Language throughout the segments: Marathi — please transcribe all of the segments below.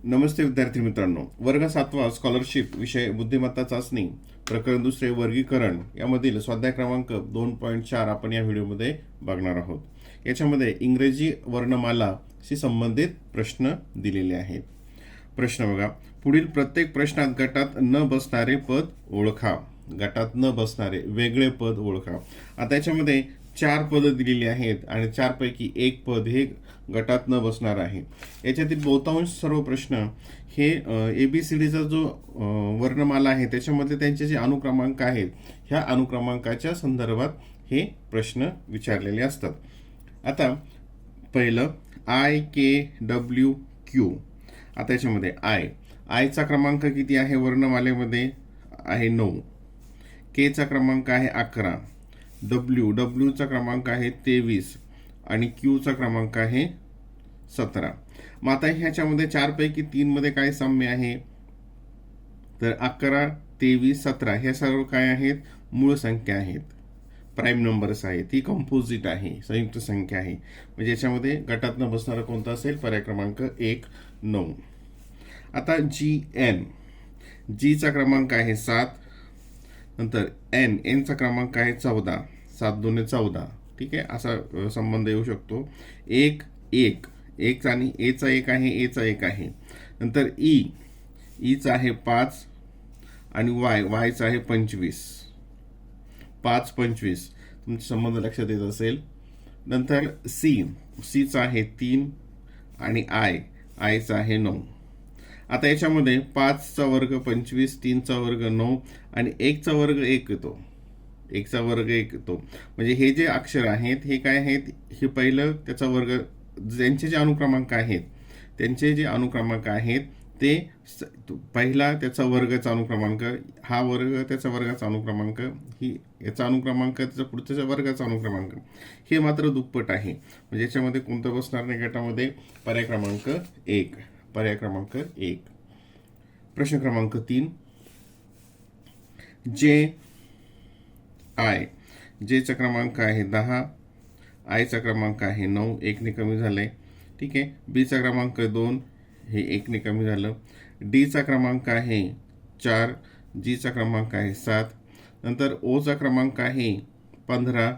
नमस्ते विद्यार्थी मित्रांनो, वर्ग 7वा स्कॉलरशिप विषय बुद्धिमत्ता चाचणी प्रकरण दुसरे वर्गीकरण यामधील स्वाध्याय क्रमांक 2.4 आपण या व्हिडिओमध्ये बघणार आहोत. याच्यामध्ये इंग्रजी वर्णमालाशी संबंधित प्रश्न दिलेले आहेत. प्रश्न बघा, पुढील प्रत्येक प्रश्नात गटात न बसणारे पद ओळखा. गटात न बसणारे वेगळे पद ओळखा. आता याच्यामध्ये 4 पद दिलेली आहेत आणि 4 पैकी एक पद हे गटात न बसणार आहे. याच्यातील बहुतांश सर्व प्रश्न हे ABCDचा जो वर्णमाला आहे त्याच्यामध्ये त्यांचे जे अनुक्रमांक आहेत ह्या अनुक्रमांकाच्या संदर्भात हे प्रश्न विचारलेले असतात. आता पहिलं IKWQ. आता याच्यामध्ये आयचा क्रमांक किती आहे वर्णमालेमध्ये आहे 9. Kचा क्रमांक आहे 11. डब्ल्यूचा क्रमांक आहे 23 आणि क्यूचा क्रमांक आहे 17. मग आता ह्याच्यामध्ये 4 पैकी 3 मध्ये काय साम्य आहे तर 11, 23, 17 हे सर्व काय आहेत मूळ संख्या आहेत, प्राईम नंबर्स आहेत. ही कंपोजिट आहे, संयुक्त संख्या आहे. म्हणजे याच्यामध्ये गटात न बसणारा कोणता असेल पर्याय क्रमांक 1, 9. आता जीचा क्रमांक आहे 7. नंतर एनचा क्रमांक आहे 14. 7 2 14. ठीक आहे, असा संबंध येऊ शकतो. 1 आणि एचा 1 आहे, एचा 1 आहे. नंतर ईचा आहे 5 आणि वायचा आहे 25. 5 25 तुमचा संबंध लक्षात येत असेल. नंतर सीचा आहे 3 आणि आयचा आहे 9. आता याच्यामध्ये 5चा वर्ग 25, 3चा वर्ग 9 आणि 1चा वर्ग 1 येतो. 1चा वर्ग 1 येतो. म्हणजे हे जे अक्षर आहेत हे काय आहेत, हे पहिलं त्याचा वर्ग, ज्यांचे जे अनुक्रमांक आहेत ते पहिला त्याचा वर्गाचा अनुक्रमांक, हा वर्ग त्याचा वर्गाचा अनुक्रमांक, ही याचा अनुक्रमांक त्याचा पुढच्या वर्गाचा अनुक्रमांक, हे मात्र दुप्पट आहे. म्हणजे याच्यामध्ये कोणतं बसणार नाही गटामध्ये पर्याय क्रमांक 1. पर्याय क्रमांक 1. प्रश्न क्रमांक 3 जेचा क्रमांक आहे 10. आयचा क्रमांक आहे 9, 1 ने कमी झालंय. ठीक आहे. बीचा क्रमांक 2, हे 1 ने कमी झालं. डीचा क्रमांक आहे 4. जीचा क्रमांक आहे 7. नंतर ओचा क्रमांक आहे 15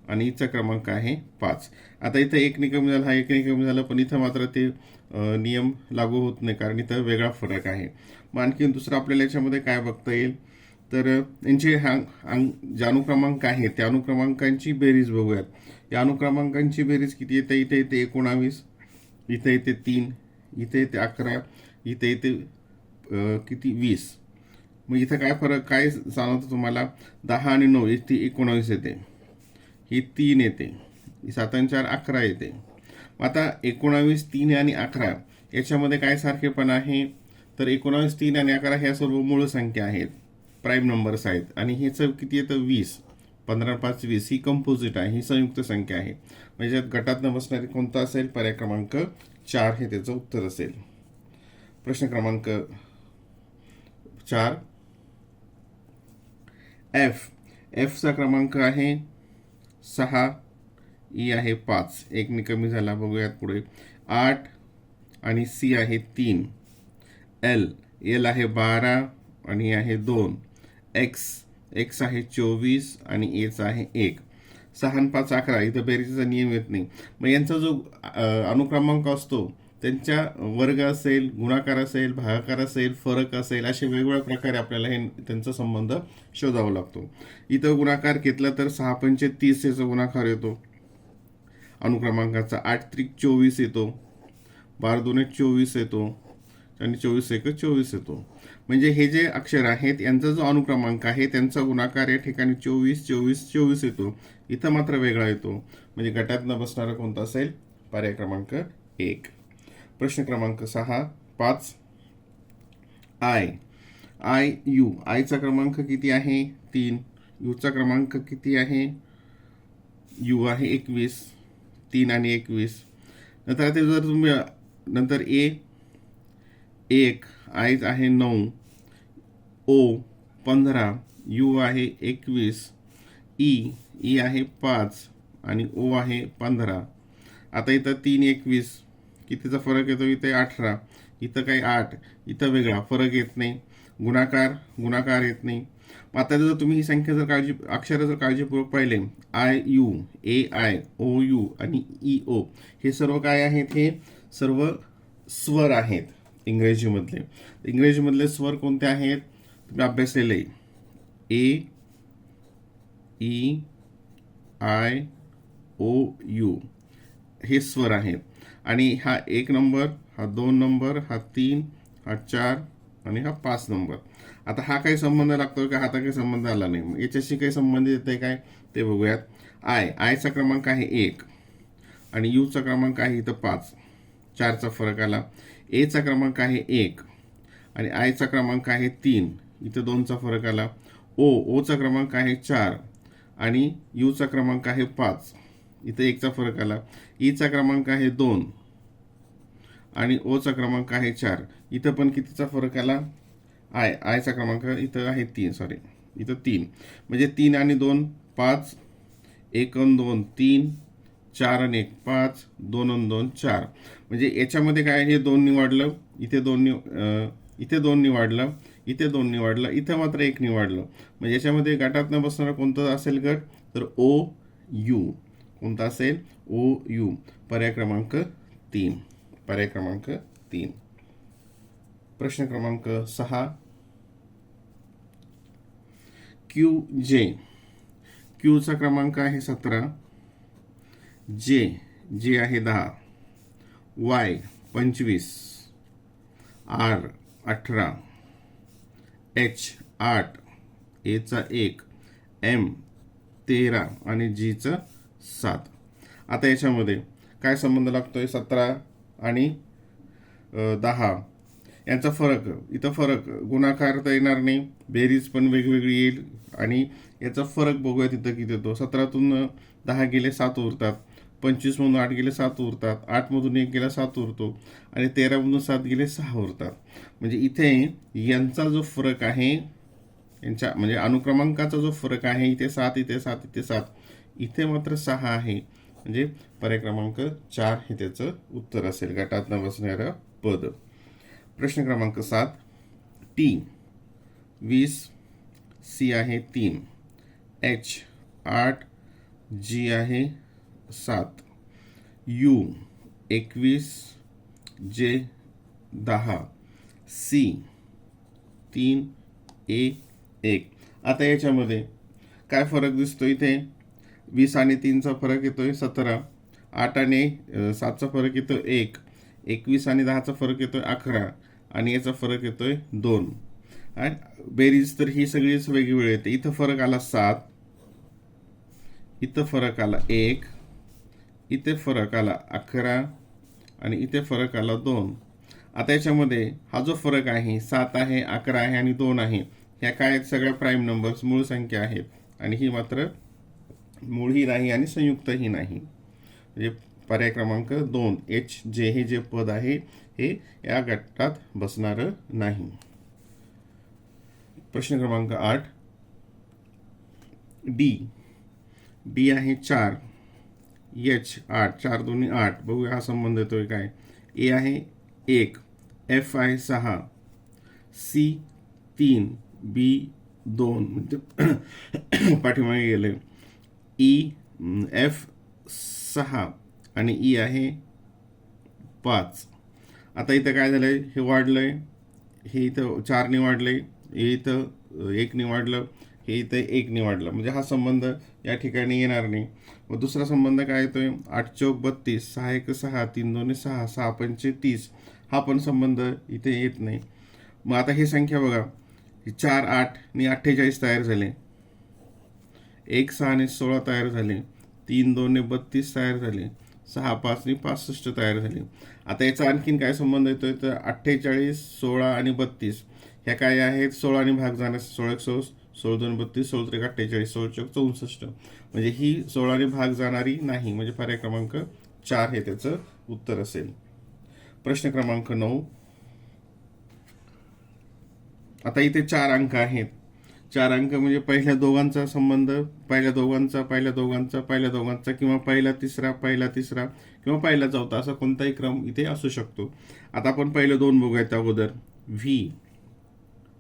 आणि ईचा क्रमांक आहे 5. आता इथं 1 ने कमी झालं, हा 1 ने कमी झाला, पण इथं मात्र ते नियम लागू होत नाही कारण इथं वेगळा फरक आहे. मग आणखी दुसरं आपल्याला याच्यामध्ये काय बघता येईल तर यांचे जे अनुक्रमांक आहेत त्या अनुक्रमांकांची बेरीज बघूयात. या अनुक्रमांकांची बेरीज किती येते, इथे येते 19, इथे येते 3, इथे येते 11, इथे येते किती 20. मग इथं काय फरक काय जाणवतं तुम्हाला, 10 आणि 9 इथे 19 येते, ही 3 येते, 7 आणि 4 11 येते. आता 19, 3 आणि 11 याच्यामध्ये काय सारखेपण आहे तर 19, 3 आणि 11 ह्या सर्व मूळ संख्या आहेत, प्राईम नंबर्स आहेत. आणि ह्याचं किती येतं 20. 15 5 20 ही कंपोजिट आहे, ही संयुक्त संख्या आहे. म्हणजे गटात न बसणारी कोणता असेल पर्याय क्रमांक 4 हे त्याचं उत्तर असेल. प्रश्न क्रमांक 4 एफचा क्रमांक आहे 6. ई आहे 5, 1 ने कमी झाला. बघूयात पुढे 8 आणि सी आहे 3. एल आहे 12 आणि आहे 2. एक्स आहे 24 आणि एचा आहे 1. 6 आणि 5 11. इथं बेरीजचा नियम येत नाही. मग यांचा जो अनुक्रमांक असतो त्यांच्या वर्ग असेल, गुणाकार असेल, भागाकार असेल, फरक असेल, असे वेगवेगळ्या प्रकारे आपल्याला हे त्यांचा संबंध शोधावा लागतो. इथं गुणाकार घेतला तर 6 पंचे 30 याचा गुणाकार येतो अनुक्रमांकाचा. 8 त्रिक 24 येतो, 12 2 24 येतो आणि 24 1 24 येतो. म्हणजे हे जे अक्षर आहेत यांचा जो अनुक्रमांक आहे त्यांचा गुणाकार या ठिकाणी 24 24 24 येतो, इथं मात्र वेगळा येतो. म्हणजे गटात न बसणारा कोणता असेल पर्याय क्रमांक 1. प्रश्न क्रमांक 5 आयचा क्रमांक किती आहे 3. यूचा क्रमांक किती आहे, यू आहे 21, 3 आणि 21. नंतर आता जर तुम्ही नंतर 1 आय आहे 9, ओ 15, यू आहे 21, ई आहे 5 आणि ओ आहे 15. आता इथं 3 21 कितीचा फरक येतो? इथे 18, इथं काही 8, इथं वेगळा फरक येत नाही. गुणाकार येत नाही. मग आता जर तुम्ही ही संख्या जर अक्षर जर काळजीपूर्वक पाहिले, I U, A I, O U आणि ई ओ, हे सर्व काय आहेत? हे सर्व स्वर आहेत इंग्रजीमधले. इंग्रजीमधले स्वर कोणते आहेत? तुम्ही अभ्यासलेले ए, ई, आय, ओ, यू हे स्वर आहेत. आणि हा 1 नंबर, हा 2 नंबर, हा 3, हा 4 आणि हा 5 नंबर. आता हा काही संबंध लागतो का? आता काही संबंध आला नाही. मग याच्याशी काही संबंध येते काय ते बघूयात. आयचा क्रमांक आहे 1 आणि यूचा क्रमांक आहे इथं 5, 4चा फरक आला. एचा क्रमांक आहे 1 आणि आयचा क्रमांक आहे 3, इथं 2चा फरक आला. ओचा क्रमांक आहे 4 आणि यूचा क्रमांक आहे 5, इथं 1चा फरक आला. ईचा क्रमांक आहे 2 आणि ओचा क्रमांक आहे 4, इथं पण कितीचा फरक आला? आयचा क्रमांक इथं आहे 3, सॉरी इथं 3, म्हणजे 3 आणि 2 5, 1 आणि 2 3, 4 आणि 1 5, 2 आणि 2 4. म्हणजे याच्यामध्ये काय? हे 2 निवडलं, इथे 2 इथे 2 निवडलं, इथे 2 निवडलं, इथं मात्र 1 निवडलं. म्हणजे याच्यामध्ये गटातनं बसणारा कोणता असेल गट? तर ओ यू. कोणता असेल? ओ यू. पर्याय क्रमांक 3. पर्याय क्रमांक 3. प्रश्न क्रमांक 6. क्यू जे. क्यूचा क्रमांक आहे 17, जे आहे 10, वाय 25, आर 18, एच 8, एचा 1, एम 13 आणि जीचं 7. आता याच्यामध्ये काय संबंध लागतोय? 17 आणि 10 यांचा फरक. इथं फरक गुणाकार तर येणार नाही, बेरीज पण वेगवेगळी येईल. आणि याचा फरक बघूया तिथं किती येतो. 17तून 10 गेले 7 उरतात, 25मधून 8 गेले 7 उरतात, 8मधून 1 गेला 7 उरतो आणि 13मधून 7 गेले 6 उरतात. म्हणजे इथे यांचा जो फरक आहे, यांच्या म्हणजे अनुक्रमांकाचा जो फरक आहे, इथे 7, इथे 7, इथे 7, इथे मात्र 6 आहे. म्हणजे पर्याय क्रमांक 4 हे त्याचं उत्तर असेल, गटात न बसणारं पद. प्रश्न क्रमांक 7. टी 20, सी आहे 3, एच 8, जी आहे 7, यू 21, जे 10, सी 3, ए 1. आता याच्यामध्ये काय फरक दिसतो? इथे 20 आणि 3चा फरक येतोय 17, 8 आणि 7चा फरक येतो 1, 21 आणि 10चा फरक येतोय 11 आणि याचा फरक येतोय 2. बेरीज तर ही सगळीच वेगवेगळी येते. इथं फरक आला 7, इथं फरक आला 1, इथे फरक आला 11 आणि इथे फरक आला 2. आता याच्यामध्ये हा जो फरक आहे 7 आहे, 11 आहे आणि 2 आहे, ह्या काय सगळ्या प्राईम नंबर्स, मूळ संख्या आहेत. आणि ही मात्र मूळही नाही आणि संयुक्तही नाही. म्हणजे पर्याय क्रमांक 2 एच जे हे जे पद आहे हे या गटात बसणारं नाही. प्रश्न क्रमांक 8. डी आहे 4, एच 8, 4 दोन्ही 8. बघूया हा संबंध येतोय काय. ए आहे 1, एफ आहे 6, सी 3, बी 2 म्हणजे पाठीमागे गेले, ई एफ 6 आणि ई आहे 5. आता इथं काय झालंय? हे वाढलंय, हे इथं 4 वाढलंय, हे इथं 1 वाढलं, हे इथं 1 वाढलं. म्हणजे हा संबंध या ठिकाणी येणार नाही. मग दुसरा संबंध काय येतोय? 8 चौक 32, 6 1 6, 3 2 6, 6 पंचे 30. हा पण संबंध इथे येत नाही. मग आता ही संख्या बघा, 4 8 आणि 48 तयार झाले, 1 6 आणि 16 तयार झाले, 3 2 32 तयार झाले, 6 5 आणि 65 तयार झाले. आता याचा आणखीन काय संबंध येतोय? तर 48 16 आणि 32 ह्या काय आहेत? 16 आणि भाग जाण्यास 16 16 16 2 32 16 3 48 16 4 64. म्हणजे ही 16 आणि भाग जाणारी नाही. म्हणजे पर्याय क्रमांक 4 हे त्याचं उत्तर असेल. प्रश्न क्रमांक 9. आता इथे 4 अंक आहेत. 4 अंक म्हणजे पहिल्या दोघांचा संबंध, पहिल्या दोघांचा किंवा पहिला तिसरा किंवा पहिला चौथा, असा कोणताही क्रम इथे असू शकतो. आता आपण पहिले दोन बघूयात अगोदर. व्ही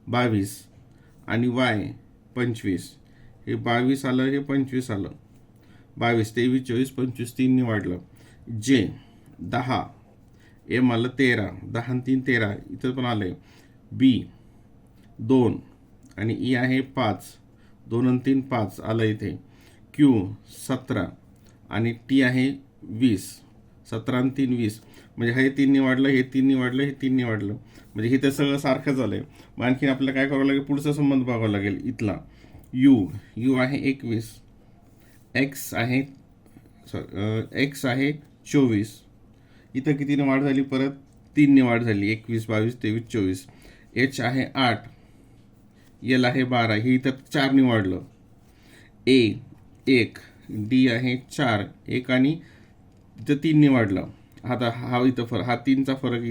22 आणि वाय 25. हे 22 आलं, हे 25 आलं. 22, 23, 24, 25 3 वाढलं. जे 10, एम आलं 13, 10 आणि 3 13, इथं पण आलंय. बी 2 आणि ई आहे 5, 2 आणि 3 5 आलं इथे. क्यू 17 आणि टी आहे 20, 17 आणि 3 20. म्हणजे हे 3 वाढलं, हे 3 वाढलं, हे 3 वाढलं. म्हणजे हे तर सगळं सारखं झालंय. मग आणखीन आपल्याला काय करावं लागेल, पुढचा संबंध बघावा लागेल इथला. यू आहे 21, एक्स आहे 24. इथं कितीने वाढ झाली, परत 3 वाढ झाली. 21 22 23 24. एच आहे 8, एल आहे 12, हे इथं 4 वाढलं. ए 1, डी आहे 4, 1 आणि इथं 3 वाढलं. आता हा इथं फरक, हा 3चा फरक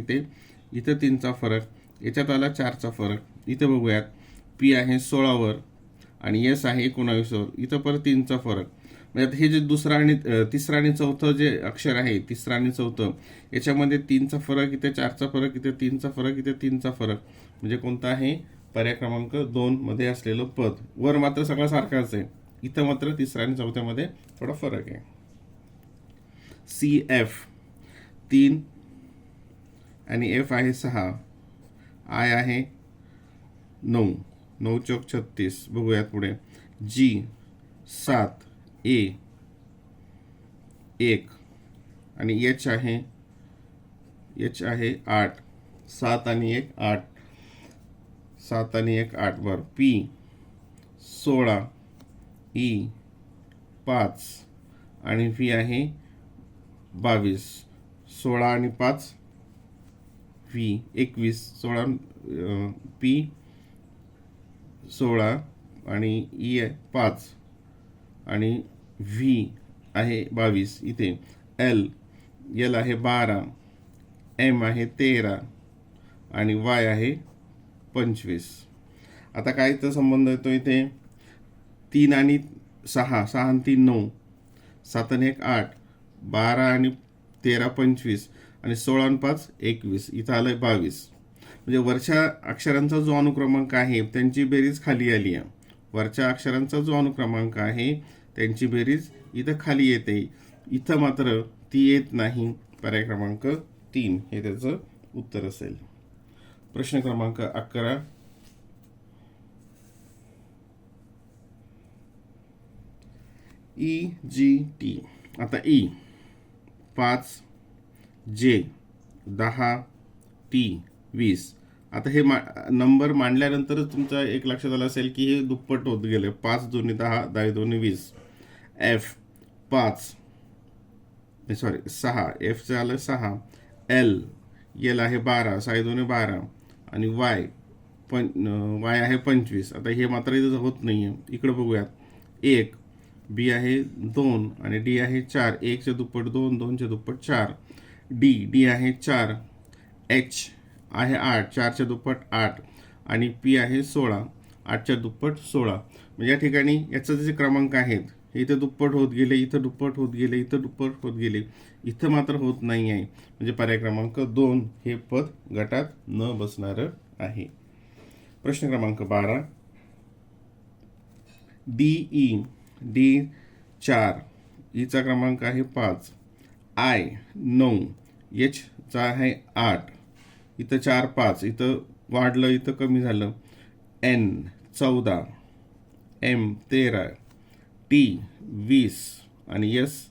इथं 3चा फरक, याच्यात आला 4चा फरक. इथं बघूयात, पी आहे 16वर आणि एस आहे 19वर, इथं परत 3चा फरक. म्हणजे आता हे जे तिसरा आणि चौथं जे अक्षर आहे, तिसरा आणि चौथं, याच्यामध्ये 3चा फरक, इथे 4चा फरक, इथे 3चा फरक, इथे 3चा फरक. म्हणजे कोणता आहे, पर्याय क्रमांक 2 मध्ये असलेलं पद. वर मात्र सगळं सारखाच आहे, इथं मात्र तिसऱ्या आणि चौथ्यामध्ये थोडा फरक आहे. सी एफ 3 आणि एफ आहे 6, आय आहे 9, 9 चौक 36. बघूयात पुढे. जी 7, ए 1 आणि एच आहे 8, 7 आणि 1 8, 7 आणि 1 8. बरं. पी 16, ई 5 आणि व्ही आहे 22, 16 आणि 5 व्ही 21, 16 पी 16 आणि ई 5 आणि व्ही आहे 22. इथे एल आहे 12, एम आहे 13 आणि वाय आहे 25. आता काय तर संबंध येतो इथे, 3 आणि 6, 6 आणि 3 9, 7 आणि 1 8, 12 आणि 13 25 आणि 16 आणि 5 21. इथं आलंय 22. म्हणजे वरच्या अक्षरांचा जो अनुक्रमांक आहे त्यांची बेरीज खाली आली आहे. वरच्या अक्षरांचा जो अनुक्रमांक आहे त्यांची बेरीज इथं खाली येते, इथं मात्र ती येत नाही. पर्याय क्रमांक 3 हे त्याचं उत्तर असेल. प्रश्न क्रमांक 11. E G T. आता ई 5, जे 10, टी 20. आता हे नंबर मांडल्यानंतरच तुमचा एक लक्षात आलं असेल की हे दुप्पट होत गेले. 5 2 10, 10 2 20. एफ 5, सॉरी 6, एफचं आलं 6. एल आहे 12, 6 2 12 आणि वाय आहे 25. आता हे मात्र इथं होत नाही आहे. इकडे बघूयात. 1, बी आहे 2 आणि डी आहे 4. 1च्या दुप्पट 2, 2च्या दुप्पट 4. डी आहे 4. एच आहे 8, 4च्या दुप्पट 8 आणि पी आहे 16, 8च्या दुप्पट 16. म्हणजे या ठिकाणी याचं जे क्रमांक आहेत हे इथं दुप्पट होत गेले, इथं दुप्पट होत गेले, इथं दुप्पट होत गेले, इथं मात्र होत नाही आहे. म्हणजे पर्याय क्रमांक 2 हे पद गटात न बसणार आहे. प्रश्न क्रमांक 12. डी 4, ईचा क्रमांक आहे 5, आय 9, एच चा आहे 8, इथं 4 5, इथं वाढलं, इथं कमी झालं. एन 14, एम 13, टी 20 आणि एस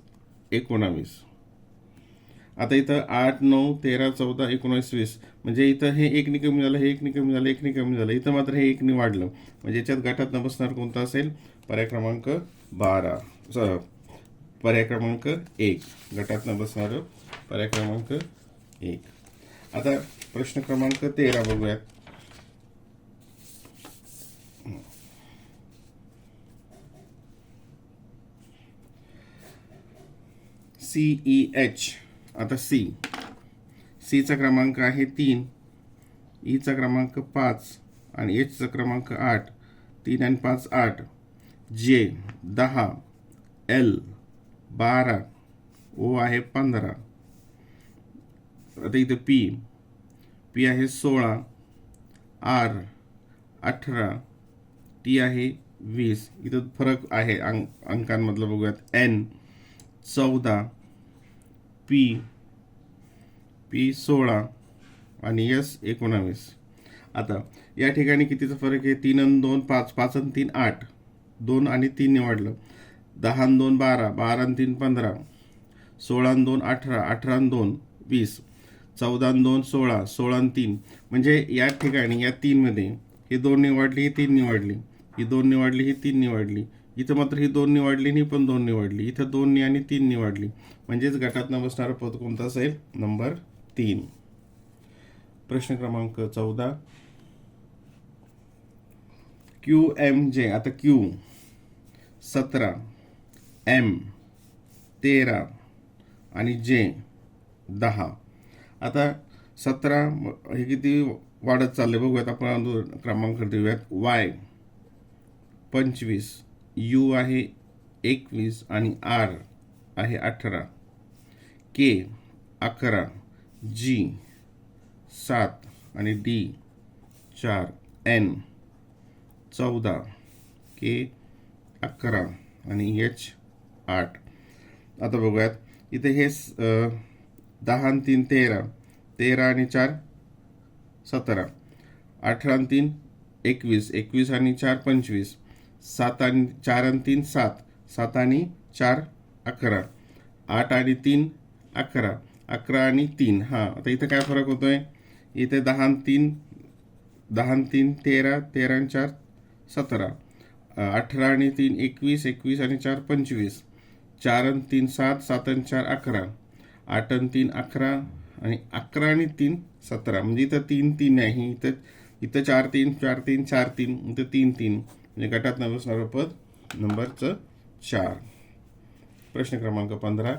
19. आता इथं 8 9 13 14 19 20. म्हणजे इथं हे 1 कमी झालं, हे 1 कमी झालं, 1 कमी झालं, इथं मात्र हे 1 वाढलं. म्हणजे याच्यात गटात न बसणार कोणता असेल, पर्याय क्रमांक 12, पर्याय क्रमांक 1 गटात न बसणार पर्याय क्रमांक 1. आता प्रश्न क्रमांक 13 बघूयात. CEH. आता सीचा क्रमांक आहे 3, ईचा क्रमांक 5 आणि एचचा क्रमांक 8. 3 आणि 5 8, जे 10, एल 12, ओ आहे 15. आता इथे पी आहे 16, आर 18, टी आहे 20. इथं फरक आहे अंकांमधलं बघूयात. एन 14, पी 16 आणि एस 19. आता या ठिकाणी कितीचा फरक आहे? 3 आणि 2 5, 5 आणि 3 8, 2 आणि 3 निवडलं. 10 आणि 2 12, 12 आणि 3 15, 16 आणि 2 18, 18 आणि 2 20, 14 आणि 2 16, 16 आणि 3. म्हणजे या ठिकाणी या 3 मध्ये ही 2 निवडली, ही 3 निवडली, ही 2 निवडली, ही 3 निवडली. इथं मात्र ही 2 निवडली, ही पण 2 निवडली. इथं 2 आणि 3 निवडली. म्हणजेच गटात बसणारा पद कोणता असेल? नंबर 3. प्रश्न क्रमांक 14. QMJ. आता Q 17, M 13 आणि J 10. आता 17 हे किती वाढत चालले बघूयात. आपण क्रमांक देऊयात. Y 25, U आहे 21 आणि R आहे 18, K 11, G 7 आणि D 4, N 14, K 11 आणि H 8. आता बघूयात. इथे हे 10 आणि 3 13, 13 आणि 4 17, 18 आणि 3 21, 21 आणि 4 25, 7 आणि 4 आणि 3 7, 7 आणि 4 11, 8 आणि 3 11, 11 आणि 3. आता इथं काय फरक होतोय? इथे 10 आणि 3 13, 13 आणि 4 17, 18 आणि 3 21, 21 आणि 4 25, 4 आणि 3 7, 7 आणि 4 11, 8 आणि 3 11 आणि 11 आणि 3 17. म्हणजे इथं 3 3 आहे. इथं 4 3 4 3 4 3, इथं 3 3. म्हणजे गटात बसणारं पद नंबरचं 4. प्रश्न क्रमांक 15.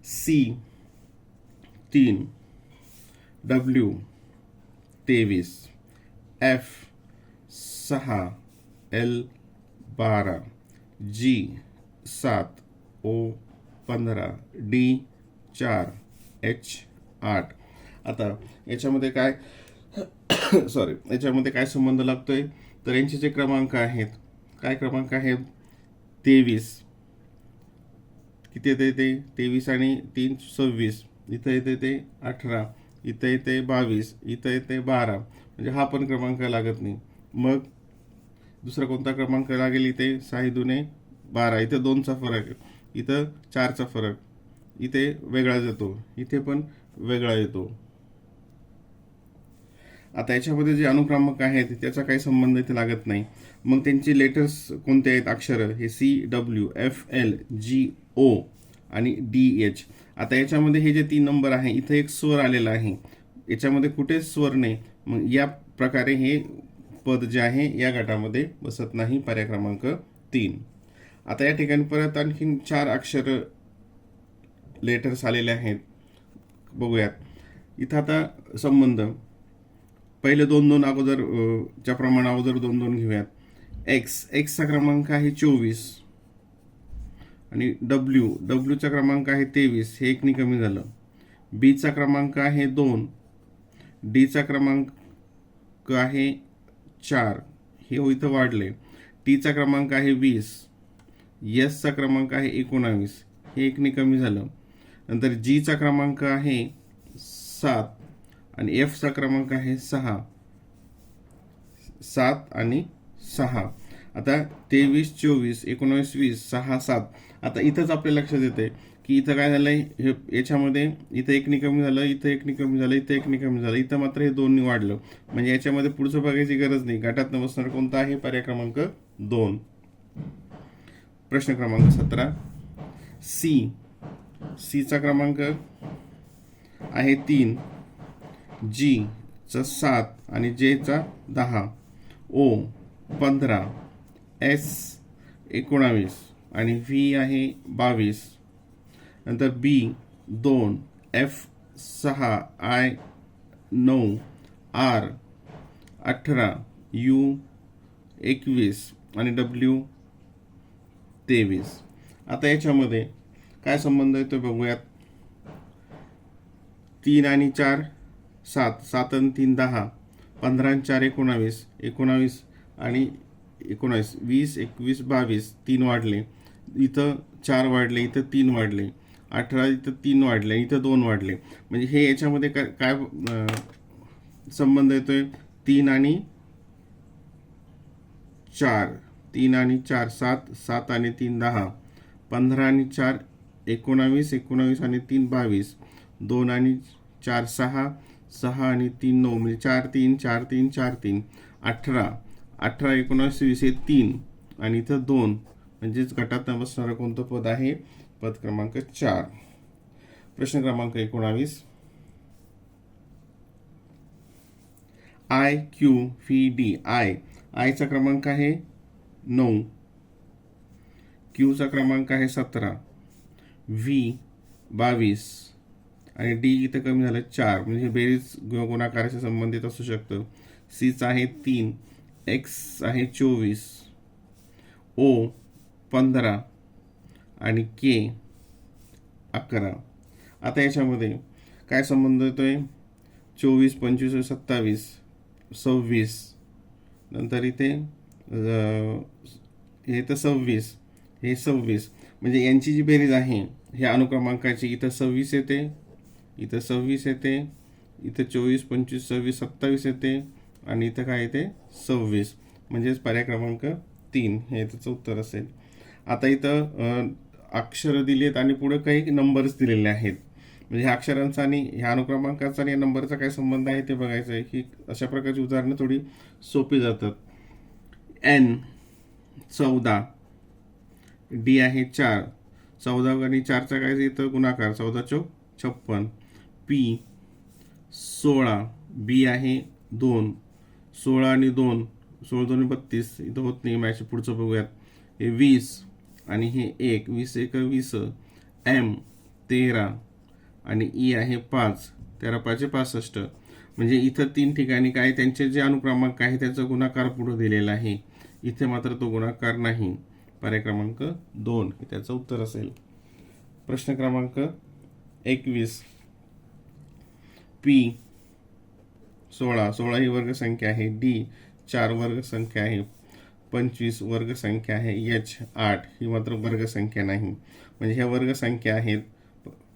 C 3, W 23, F 6, L 12, G 7, O 15, D 4, H 8. आता याच्यामध्ये काय याच्यामध्ये काय संबंध लागतोय? तर यांचे जे क्रमांक आहेत, काय क्रमांक आहेत? 23. किती येते ते? 23 आणि 3 26. इथं येते ते 18, इथं येते 22, इथं येते 12. म्हणजे हा पण क्रमांक लागत नाही. मग दुसरा कोणता क्रमांक लागेल? इथे 6 दुने 12, इथे 2चा फरक, इथं 4चा फरक, इथे वेगळा येतो, इथे पण वेगळा येतो. आता याच्यामध्ये जे अनुक्रमांक आहेत त्याचा काही संबंध इथे लागत नाही. मग त्यांचे लेटर्स कोणते आहेत? अक्षर हे CW, FL, GO आणि DH. आता याच्यामध्ये हे जे 3 नंबर आहे, इथे एक स्वर आलेला आहे, याच्यामध्ये कुठेच स्वर नाही. मग या प्रकारे हे पद जे आहे या गटामध्ये बसत नाही. पर्याय क्रमांक 3. आता या ठिकाणी परत आणखीन 4 अक्षर लेटर्स आलेले आहेत, बघूयात. इथं आता संबंध पहिले 2 अगोदर च्या प्रमाण अगोदर 2 घेऊयात. एक्सचा क्रमांक आहे 24 आणि डब्ल्यूचा क्रमांक आहे 23, हे 1 कमी झालं. बीचा क्रमांक आहे 2, डीचा क्रमांक आहे 4, हे इथं वाढले. टीचा क्रमांक आहे 20, एसचा क्रमांक आहे 19, हे 1 कमी झालं. नंतर जीचा क्रमांक आहे 7 आणि एफचा क्रमांक आहे 6, 7 आणि 6. आता 23 24 19 20 6 7. आता इथंच आपल्या लक्षात येते की इथं काय झालंय, हे याच्यामध्ये इथं 1 कमी झालं, इथं 1 कमी झालं, इथं 1 कमी झालं, इथं मात्र हे 2 वाढलं. म्हणजे याच्यामध्ये पुढचं बघायची गरज नाही. गटात बसणार कोणता आहे? पर्याय क्रमांक 2. प्रश्न क्रमांक 17. सीचा क्रमांक आहे 3, जी चा 7 आणि जे चा 10, ओ 15, एस 19 आणि व्ही आहे 22. नंतर बी 2, एफ 6, आय 9, आर 18, यू 21 आणि डब्ल्यू 23. आता याच्यामध्ये काय संबंध येतो बघूयात. 3 आणि 4 7, 7 आणि 3 10, 15 आणि 4 19, 19 आणि 19, 20 21 22, 3 वाढले, इथं 4 वाढले, इथं 3 वाढले, 18 इथं 3 वाढले, इथं 2 वाढले. म्हणजे हे याच्यामध्ये काय काय संबंध येतोय. 3 आणि 4, 3 आणि 4 7, 7 आणि 3 10, 15 आणि 4 19, 19 आणि 3 22, 2 आणि 4 6, 6 आणि 3 9, म्हणजे 4 3 4 3 4 3, 18 18 19 20 हे 3 आणि इथं 2, म्हणजेच गटात न बसणारं कोणतं पद आहे. पद क्रमांक 4. प्रश्न क्रमांक 19. I Q V D. आयचा क्रमांक आहे 9, क्यूचा क्रमांक आहे 17, व्ही 22 आणि डी इथं कमी झालं 4, म्हणजे बेरीज गुणाकाराशी संबंधित असू शकतं. सीचा आहे 3, एक्स आहे 24, ओ 15 आणि के 11. आता याच्यामध्ये काय संबंध येतोय. 24 25 27 26, नंतर इथे हे तर 26, हे 26, म्हणजे यांची जी बेरीज आहे ह्या अनुक्रमांकाची, इथं 26 येते, इथं 26 येते, इथं 24 25 26 27 येते आणि इथं काय येते 26, म्हणजेच पर्याय क्रमांक 3 हे त्याचं उत्तर असेल. आता इथं अक्षरं दिली आहेत आणि पुढे काही नंबर्स दिलेले आहेत. म्हणजे ह्या अक्षरांचा आणि ह्या अनुक्रमांकाचा आणि या नंबरचा काय संबंध आहे ते बघायचं आहे. की अशा प्रकारची उदाहरणं थोडी सोपी जातात. एन 14, डी आहे 4, 14 आणि 4चा काय इथं गुणाकार, 14 चौक 56, पी 16, बी आहे 2, 16 आणि 2, 16 2 32, इथं होत नाही मॅच. पुढचं बघूयात. हे 20 आणि हे 1, 20 1 20, एम 13 आणि ई आहे 5, 13 5 65. म्हणजे इथं 3 ठिकाणी काय त्यांचे जे अनुक्रमांक आहे त्याचा गुणाकार पुढे दिलेला आहे, इथे मात्र तो गुणाकार नाही. पर्याय क्रमांक 2 हे त्याचं उत्तर असेल. प्रश्न क्रमांक 21. पी 16, 16 ही वर्ग संख्या आहे. डी 4 वर्ग संख्या आहे. 25 वर्ग संख्या आहे. एच 8 ही मात्र वर्ग संख्या नाही. म्हणजे ह्या वर्ग संख्या आहेत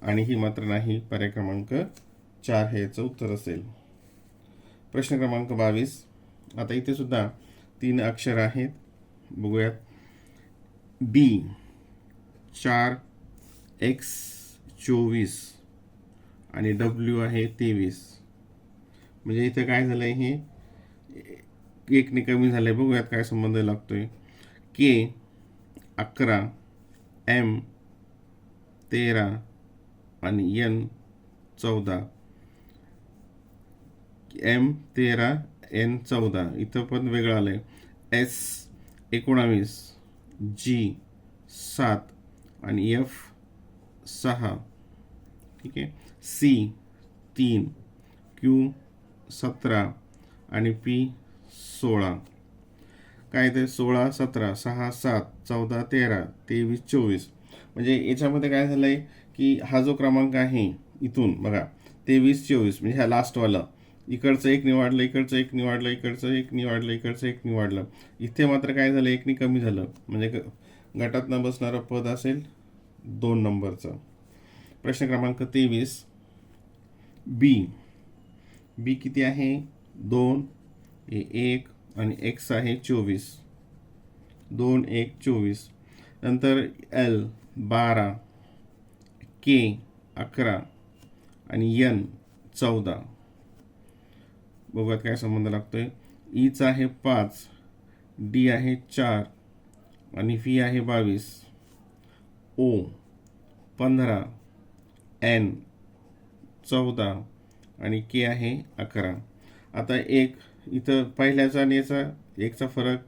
आणि ही मात्र नाही. पर्याय क्रमांक 4 हे याचं उत्तर असेल. प्रश्न क्रमांक 22. आता इथे सुद्धा 3 अक्षर आहेत, बघूयात. डी 4 एक्स 24 आणि डब्ल्यू आहे 23. म्हणजे इथे काय झालंय, हे एकने कमी झालंय. बघूयात काय संबंध लागतोय. के 11, एम 13 आणि एन 14. एम 13 एन 14, इथं पण वेगळं आलंय. एस 19, जी 7 आणि एफ 6. ठीक आहे. सी 3, क्यू 17 आणि पी 16. काय ते 16 17 6 7 14 13 23 24. म्हणजे याच्यामध्ये काय झालंय की हा जो क्रमांक आहे इथून बघा 23 24, म्हणजे ह्या लास्टवाला, इकडचं एक निवडलं, इकडचं एक निवडलं, इकडचं एक निवडलं, इकडचं एक निवडलं. इथे मात्र काय झालं, एकनी कमी झालं. म्हणजे गटात न बसणारं पद असेल 2 नंबरचं. प्रश्न क्रमांक 23. बी किती आहे 2, 1 आणि एक्स आहे 24, 2 1 24. नंतर एल 12, के 11 आणि एन 14. बघूयात काय संबंध लागतोय. ईचा आहे 5, डी आहे 4 आणि व्ही आहे 22, ओ 15, एन 14 आणि के आहे 11. आता एक इथं पहिल्याचा आणि याचा एकचा फरक,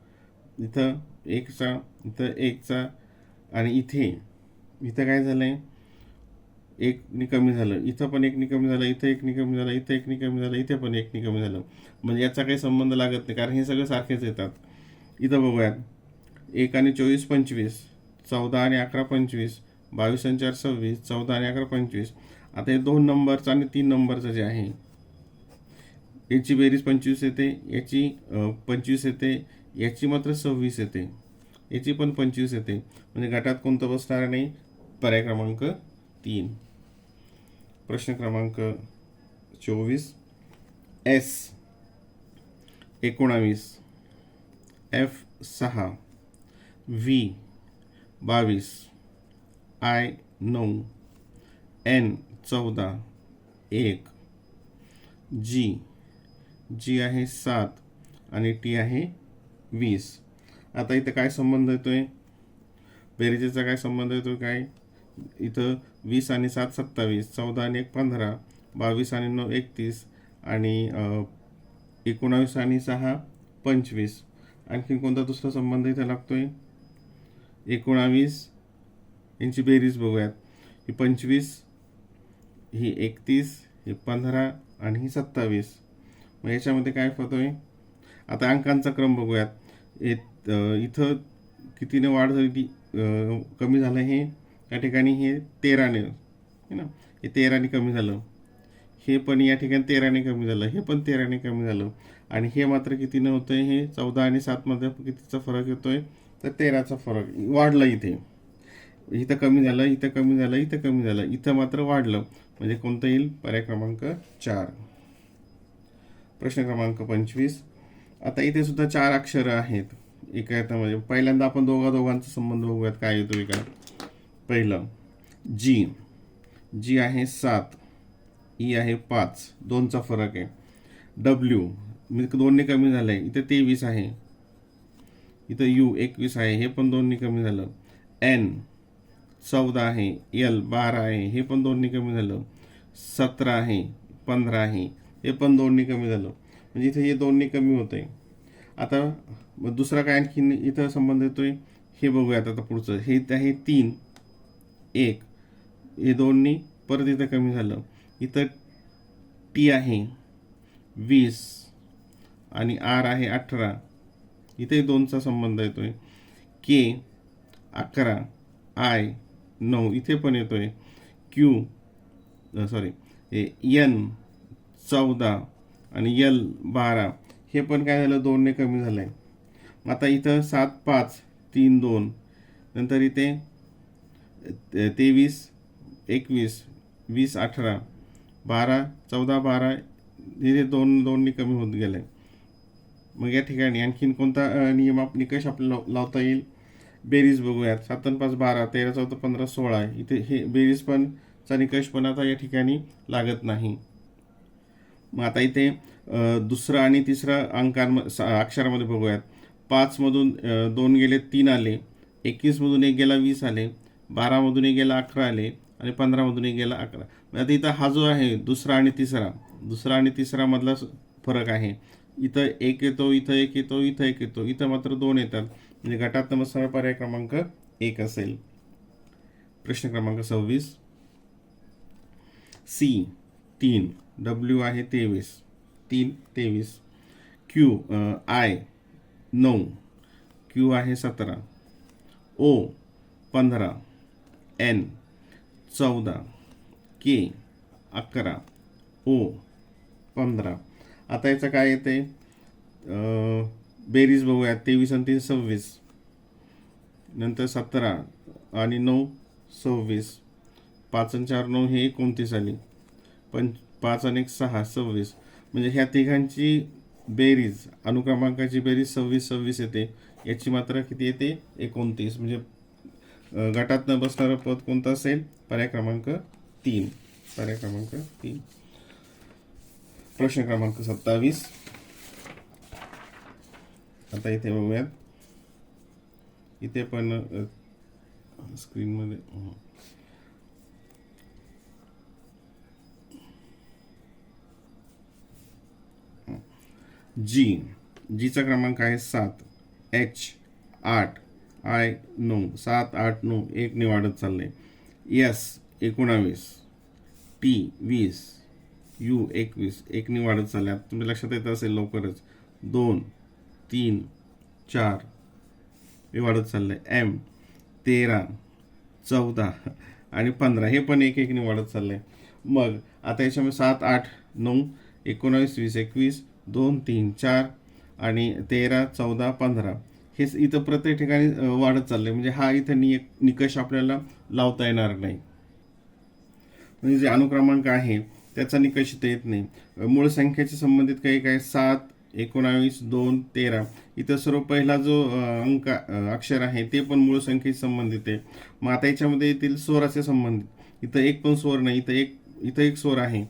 इथं एकचा, इथं एकचा आणि इथे काय झालंय, एकनी कमी झालं, इथं पण एकनी कमी झालं, इथं एकनी कमी झालं, इथं एकनी कमी झालं, इथे पण एकनी कमी झालं. म्हणजे याचा काही संबंध लागत नाही, कारण हे सगळं सारखेच येतात. इथं बघूयात, 1 आणि 24 25, 14 आणि 11 25, 22 आणि 4 26, 14 आणि 11 25. आता हे 2 नंबरचं आणि 3 नंबरचं जे आहे याची बेरीज 25 येते, याची 25 येते, याची मात्र 26 येते, याची पण 25 येते. म्हणजे गटात कोणतं बसणार नाही? पर्याय क्रमांक 3. प्रश्न क्रमांक 24. S 19, F 6, V 22, I 9, N 14, 1, G आहे 7 आणि T आहे 20. आता इथं काय संबंध येतोय? बेरीजेचा काय संबंध येतोय? काय इथं 20 आणि 7 27, 14 आणि 1 15, 22 आणि 9 31 आणि 19 आणि 6 25. आणखी कोणता दुसरा संबंध इथे लागतोय? 19 यांची बेरीज बघूयात. ही 25, ही 31, ही 15 आणि ही 27. मग याच्यामध्ये काय होतोय? आता अंकांचा क्रम बघूयात. इथं कितीने वाढ झाली, कमी झालं हे या ठिकाणी, हे 13ने आहे ना, हे 13ने कमी झालं. हे पण या ठिकाणी 13ने कमी झालं, हे पण 13ने कमी झालं. आणि हे मात्र कितीने होतंय? हे 14 आणि 7 मध्ये कितीचा फरक येतोय? तर 13चा फरक वाढलं. इथं कमी झालं, इथं कमी झालं, इथं कमी झालं, इथं मात्र वाढलं. म्हणजे कोणतं येईल? पर्याय क्रमांक 4. प्रश्न क्रमांक 25. आता इथे सुद्धा 4 अक्षरं आहेत एका याच्यामध्ये. पहिल्यांदा आपण दोघांचा संबंध बघूयात काय येतोय का. पहिलं जी आहे 7, ई आहे 5, 2चा फरक आहे. डब्ल्यू मी 2ने कमी झालंय, इथे 23 आहे. इथं यू 21 आहे, हे पण 2ने कमी झालं. एन 14 आहे, एल 12 आहे, हे पण 2ने कमी झालं. 17 आहे, 15 आहे, हे पण 2ने कमी झालं. म्हणजे इथे हे 2ने कमी होतंय. आता दुसरा काय आणखी इथं संबंध येतोय हे बघूयात. आता पुढचं हे आहे 3 1, हे 2ने परत इथं कमी झालं. इथं टी आहे 20 आणि आर आहे 18, इथे 2चा संबंध येतोय. के 11, आय 9, इथे पण येतोय. क्यू एन 14 आणि एल 12, हे पण काय झालं? 2ने कमी झालंय. आता इथं 7 5 3 2, नंतर इथे 23 21 20 18 12 14 12, इथे 2ने कमी होत गेलंय. मग या ठिकाणी आणखीन कोणता निकष आपल्याला लावता येईल? बेरीज बघूयात. 7 आणि 5 12, 13 14 15 16 आहे. इथे हे बेरीज पण चा निकष पण आता या ठिकाणी लागत नाही. मग आता इथे दुसरा आणि तिसरा अक्षरामध्ये बघूयात. 5 मधून 2 गेले 3 आले, 21 मधून 1 गेला 20 आले, 12 मधून 1 गेला 11 आले आणि 15 मधून 1 गेला 11. आता इथं हा जो आहे दुसरा आणि तिसरा मधला फरक आहे. इथं 1 येतो, इथं 1 येतो, इथं 1 येतो, इथं मात्र 2 येतात. म्हणजे गटात बसणारा पर्याय क्रमांक 1 असेल. प्रश्न क्रमांक 26. सी 3, डब्ल्यू आहे 23, 3 23, क्यू आय 9, क्यू आहे 17, ओ 15, एन 14, के 11, ओ 15. आता याचं काय येते? बेरीज बघूयात. 23 आणि 3 26, नंतर 17 आणि 9 26, 5 आणि 4 9, हे 29 आली. 5 आणि 1 6 26. म्हणजे ह्या तिघांची बेरीज, अनुक्रमांकाची बेरीज 26 26 येते. याची मात्र किती येते? 29. म्हणजे गटात न बसणारं पद कोणतं असेल? पर्याय क्रमांक 3. पर्याय क्रमांक 3. प्रश्न क्रमांक 27. आता इथे बघूयात. इथे पण स्क्रीनमध्ये जीचा क्रमांक आहे 7, एच 8, आय 9, 7 8 9, 1ने वाढत चाललंय. एस 19, टी 20, यू 21, एकनी वाढत चालले. आता तुम्ही लक्षात येत असेल लवकरच 2, 3, 4 हे वाढत चाललंय. एम 13, 14 आणि 15 हे पण एक एकने वाढत चाललंय. मग आता याच्यामध्ये 7, 8, 9, 19, 20, 21, 2, 3, 4 आणि 13, 14, 15 हे इथं प्रत्येक ठिकाणी वाढत चाललंय. म्हणजे हा इथं निकष आपल्याला लावता येणार नाही. म्हणजे जे अनुक्रमांक आहे त्याचा निकष इथं येत नाही. मूळ संख्येच्या संबंधित काही काय 7, 19, 2, 13 इथं सर्व पहिला जो अंक अक्षर आहे ते पण मूळ संख्येशी संबंधित आहे. मग आता याच्यामध्ये येतील स्वराचे संबंधित. इथं एक पण स्वर नाही. इथं एक स्वर आहे,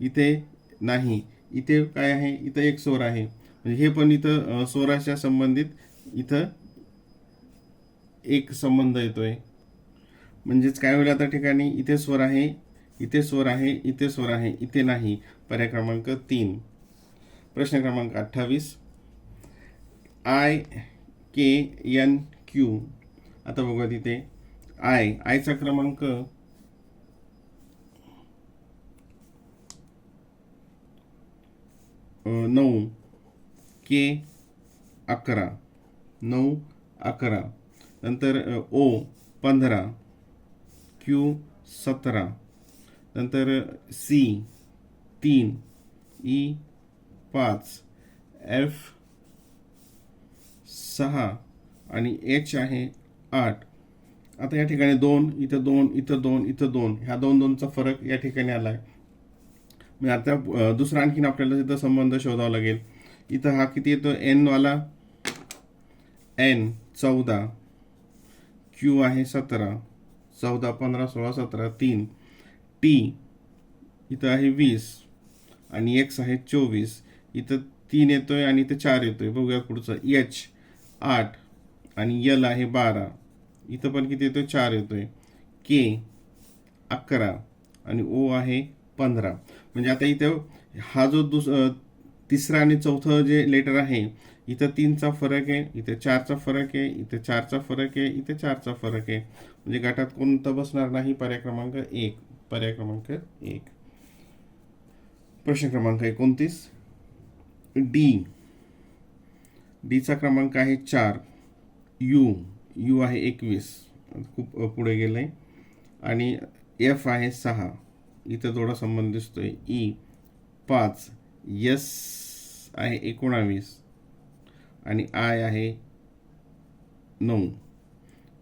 इथे नाही. इथे काय आहे, इथं एक स्वर आहे. म्हणजे हे पण इथं स्वराच्या संबंधित इथं एक संबंध येतोय. म्हणजेच काय होईल आता ठिकाणी इथे स्वर आहे, इथे स्वर आहे, इथे स्वर आहे, इथे नाही. पर्याय क्रमांक 3. प्रश्न क्रमांक 28. IKNQ. आता बघा तिथे आयचा क्रमांक 9, के 11, 9, 11. नंतर ओ 15, क्यू 17. नंतर सी 3, ई 5, एफ 6 आणि एच आहे 8. आता या ठिकाणी 2, इथं 2, इथं 2, इथं 2 ह्या 2चा फरक या ठिकाणी आलाय. मग आता दुसरा आणखीन आपल्याला तिथं संबंध शोधावा लागेल. इथं हा किती येतो, एन वाला, एन 14, क्यू आहे 17, 14, 15, 16, 17, 3, टी इथं आहे 20 आणि एक्स आहे 24. इथं 3 येतोय आणि इथं 4 येतोय. बघूया पुढचं. एच 8 आणि यल आहे 12. इथं पण किती येतोय, 4 येतोय. के 11 आणि ओ आहे 15. म्हणजे आता इथं हा जो तिसरा आणि चौथं जे लेटर आहे इथं 3चा फरक आहे, इथे 4चा फरक आहे, इथे 4चा फरक आहे, इथे 4चा फरक आहे. म्हणजे गटात कोणतं बसणार नाही. पर्याय क्रमांक 1. पर्याय क्रमांक 1. प्रश्न क्रमांक 29. डीचा क्रमांक आहे 4, यू आहे 21, खूप पुढे गेलंय. आणि एफ आहे 6, इथं थोडा संबंध दिसतोय. ई 5, एस आहे 19 आणि आय आहे 9.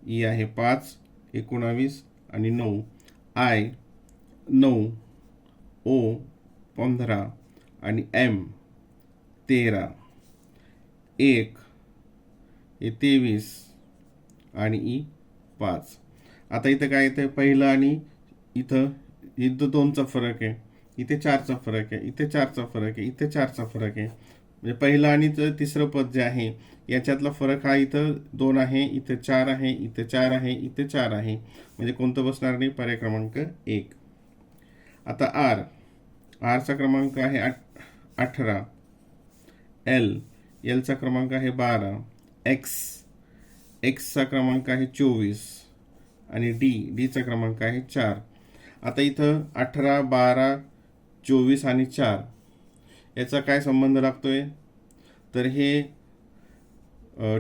ई आहे 5, 19 आणि 9. आय 9, ओ 15 आणि एम 13, 1 हे 23 आणि ई 5. आता इथं काय येतं, पहिलं आणि इथं 2चा फरक आहे, इथे 4चा फरक आहे, इथे 4चा फरक आहे, इथे 4चा फरक आहे. म्हणजे पहिलं आणि तिसरं पद जे आहे याच्यातला फरक हा इथं 2 आहे, इथे 4 आहे, इथे 4 आहे, इथे 4 आहे. म्हणजे कोणतं बसणार नाही. पर्याय क्रमांक 1. आता आरचा क्रमांक आहे 18, एलचा क्रमांक आहे 12, एक्सचा क्रमांक आहे 24 आणि डीचा क्रमांक आहे 4. आता इथं 18, 12, 24 आणि 4 याचा काय संबंध लागतोय, तर हे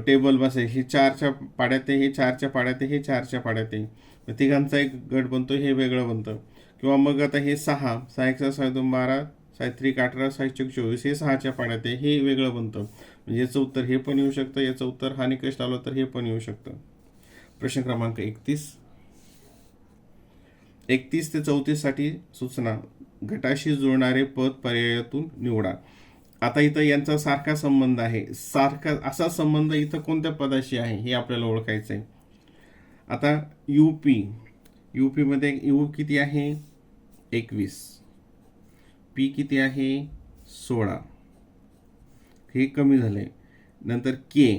टेबल बसेल. हे 4च्या पाड्यात आहे, हे 4च्या पाड्यात आहे, हे 4च्या पाड्यात आहे. तिघांचा एक गट बनतो, हे वेगळं बनतं. किंवा मग आता हे 6, 1 6 2 12, 3 18, 6 24 हे 6च्या पाड्यात आहे, हे वेगळं बनतं. म्हणजे याचं उत्तर हे पण येऊ शकतं. याचं उत्तर हा निकष लावला तर हे पण येऊ शकतं. प्रश्न क्रमांक 31. 31 ते 34 साठी सूचना. गटाशी जुळणारे पद पर्यायातून निवडा. आता इथं यांचा सारखा संबंध आहे. सारखा असा संबंध इथं कोणत्या पदाशी आहे हे आपल्याला ओळखायचं आहे. आता यूपी मध्ये यू किती आहे, 21, पी किती आहे, 16, हे कमी झाले. नंतर के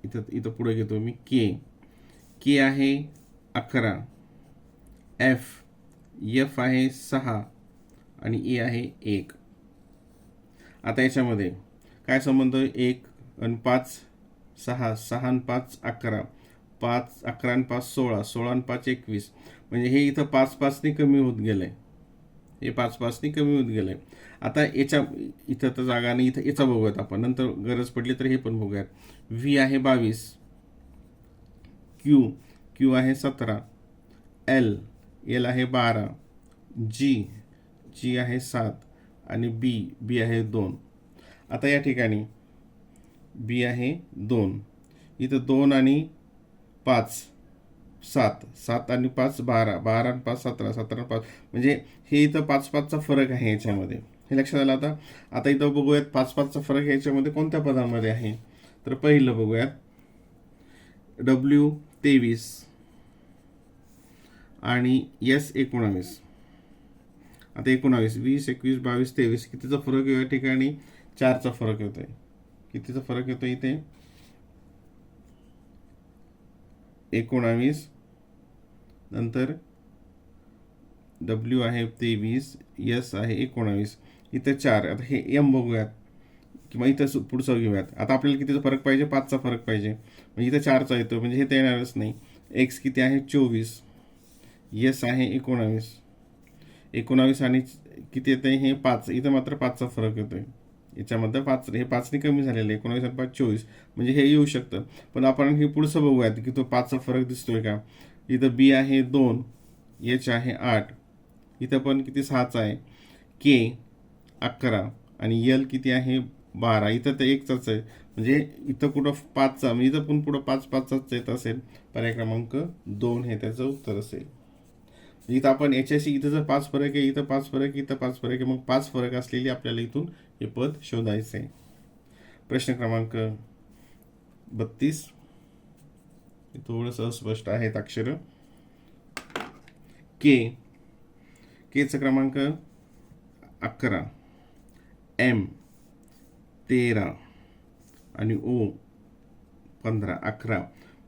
इथं पुढे घेतो मी. के आहे 11, एफ आहे 6 आणि ए आहे 1. आता याच्यामध्ये काय संबंध, 1 आणि 5 6, 6 आणि 5 11, 5 11 आणि 5 16, 16 आणि 5 21. म्हणजे हे इथं 5 5 ने कमी होत गेलंय. हे 5-5 कमी होत गेलं आहे. आता याच्या इथं तर जागा नाही, इथं याचा बघूयात आपण, नंतर गरज पडली तर हे पण बघूयात. व्ही आहे 22, क्यू आहे 17, एल आहे 12, जी आहे 7 आणि बी आहे 2. आता या ठिकाणी बी आहे 2, इथं 2 आणि 5 7, 7 आणि 5 12, 12 आणि 5 17, 17 आणि 5 म्हणजे हे इथं 5-5चा फरक आहे याच्यामध्ये. हे लक्षात आलं आता. आता इथं बघूयात 5-5चा फरक याच्यामध्ये कोणत्या पदांमध्ये आहे. तर पहिलं बघूयात W23 आणि S19. आता 19, 20, 21, 22, 23 कितीचा फरक आहे या ठिकाणी? 4चा फरक येतोय. कितीचा फरक येतो इथे? 19, नंतर W आहे 23, S आहे 19, इथं 4. आता हे M बघूयात किंवा इथं पुढचं घेऊयात. आता आपल्याला कितीचा फरक पाहिजे? 5चा फरक पाहिजे. म्हणजे इथं 4चा येतो, म्हणजे हे तर येणारच नाही. X किती आहे? 24, S आहे 19 आणि किती येतं? हे 5. इथं मात्र 5चा फरक येतोय. याच्यामध्ये 5, हे 5ने कमी झालेलं आहे. 19 आणि 5 24, म्हणजे हे येऊ शकतं. पण आपण हे पुढचं बघूयात की तो 5चा फरक दिसतोय का. इथं बी आहे 2, H आहे 8, इथं पण किती 6चा आहे. के 11 आणि एल किती आहे 12. इथं तर 1चाच आहे, म्हणजे इथं कुठं 5चा, म्हणजे इथं पण पुढं 5-5चाच येत असेल. पर्याय क्रमांक 2 हे त्याचं उत्तर असेल. इथं आपण याच्याशी इथं जर 5 फरक आहे, इथं 5 फरक आहे, इथं 5 फरक आहे, मग 5 फरक असलेली आपल्याला इथून हे पद शोधायचं आहे. प्रश्न क्रमांक 32. थोडंसं अस्पष्ट आहेत अक्षर. केचा क्रमांक 11, एम 13 आणि ओ 15. 11,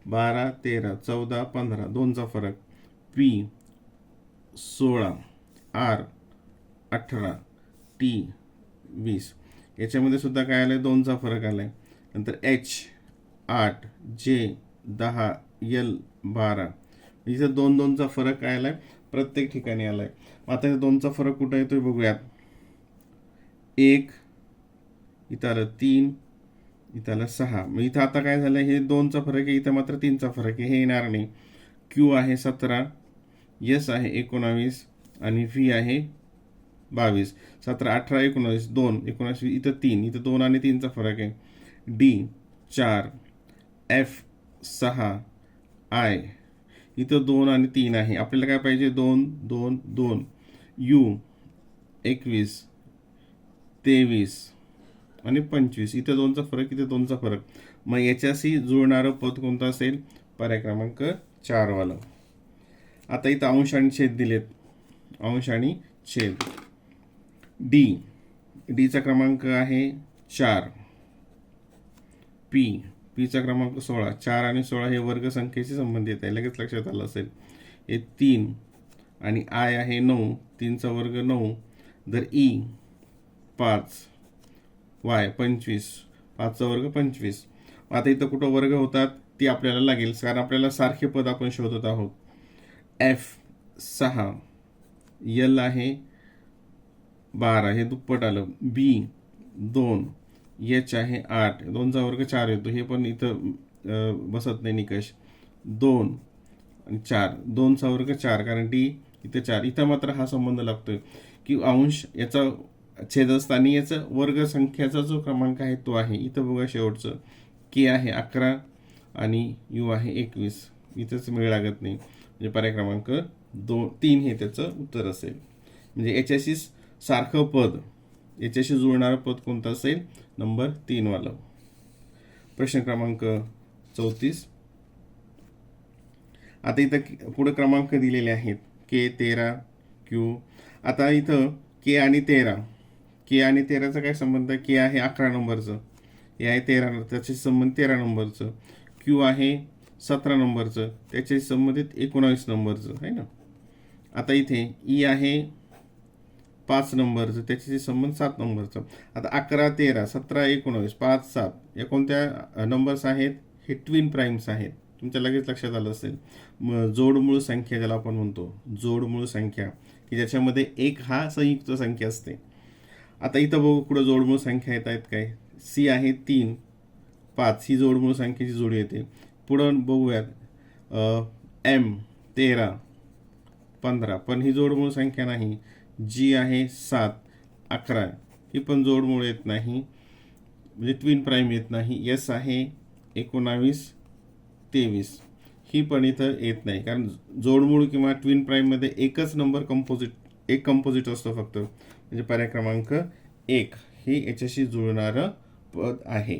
12, 13, 14, 15, 2चा फरक. P 16, R 18, T 20. याच्यामध्ये सुद्धा काय आलंय? 2चा फरक आलाय. नंतर H 8, जे 10, एल 12. इथं 2-2चा फरक काय आलाय? प्रत्येक ठिकाणी आलाय. आता 2चा फरक कुठं येतोय बघूयात. 1, इथं आलं 3, इथं आलं 6. मग इथं आता काय झालं? हे 2चा फरक आहे, इथं मात्र 3चा फरक आहे, हे येणार नाही. क्यू आहे 17, एस आहे 19 आणि व्ही आहे 22. 17, 18, 19, 2, 19, इथं 3, इथं 2 आणि 3चा फरक आहे. डी 4, एफ 6, आय इथं 2 आणि 3 आहे. आपल्याला काय पाहिजे? 2, 2, 2. यू 21, 23 आणि 25. इथं 2चा फरक, इथं 2चा फरक. मग याच्याशी जुळणारं पद कोणतं असेल? पर्याय क्रमांक 4 वाला. आता इथं अंश आणि छेद दिलेत. अंश आणि छेद. डीचा क्रमांक आहे 4. पीचा क्रमांक 16. 4 आणि 16 हे वर्ग संख्येशी संबंधित आहे, लगेच लक्षात आलं असेल. हे 3 आणि आय आहे 9, 3चा वर्ग 9. जर ई 5, वाय 25, 5चा वर्ग 25. आता इथं कुठं वर्ग होतात ती आपल्याला लागेल, कारण आपल्याला सारखे पद आपण शोधत आहोत. एफ 6, एल आहे 12, हे दुप्पट आलं. बी 2, एच आहे 8, 2चा वर्ग 4 येतो, हे पण इथं बसत नाही निकष. 2 आणि 4, 2चा वर्ग 4, कारण डी इथं 4. इथं मात्र हा संबंध लागतोय की अंश याचा छेदस्थानी याचा वर्ग संख्याचा जो क्रमांक आहे तो आहे. इथं बघा शेवटचं के आहे 11 आणि यू आहे 21. इथंच मेळ लागत नाही, म्हणजे पर्याय क्रमांक 3 हे त्याचं उत्तर असेल. म्हणजे याच्याशी सारखं पद, याच्याशी जुळणारं पद कोणतं असेल? नंबर 3 वाला. प्रश्न क्रमांक 34. आता इथं पुढे क्रमांक दिलेले आहेत. के 13, क्यू. आता इथं के आणि 13चा काय संबंध? के आहे 11 नंबरचं, हे आहे 13, त्याच्याशी संबंधित 13 नंबरचं. क्यू आहे 17 नंबरचं, त्याच्याशी संबंधित 19 नंबरचं आहे ना. आता इथे ई आहे 5 नंबरचं, त्याच्याशी संबंध 7 नंबरचं. आता 11, 13, 17, 19, 5, 7 या कोणत्या नंबर्स आहेत? हे ट्विन प्राईम्स आहेत. तुमच्या लगेच लक्षात आलं असेल. जोडमूळ संख्या ज्याला आपण म्हणतो, जोडमूळ संख्या की ज्याच्यामध्ये 1 हा संयुक्त संख्या असते. आता इथं बघू कुठं जोडमूळ संख्या येत आहेत काय. सी आहे 3, 5 ही जोडमूळ संख्येची जोडी येते. पुढं बघूयात एम 13, 15 पण ही जोडमूळ संख्या नाही. जी आहे 7, 11 ही पण जोडमूळ येत नाही, म्हणजे ट्विन प्राईम येत नाही. एस आहे 19, 23 ही पण इथं येत नाही, कारण जोडमूळ किंवा ट्विन प्राईममध्ये एकच नंबर एक कंपोजिट असतो फक्त, म्हणजे पर्याय क्रमांक 1 हे याच्याशी जुळणारं पद आहे.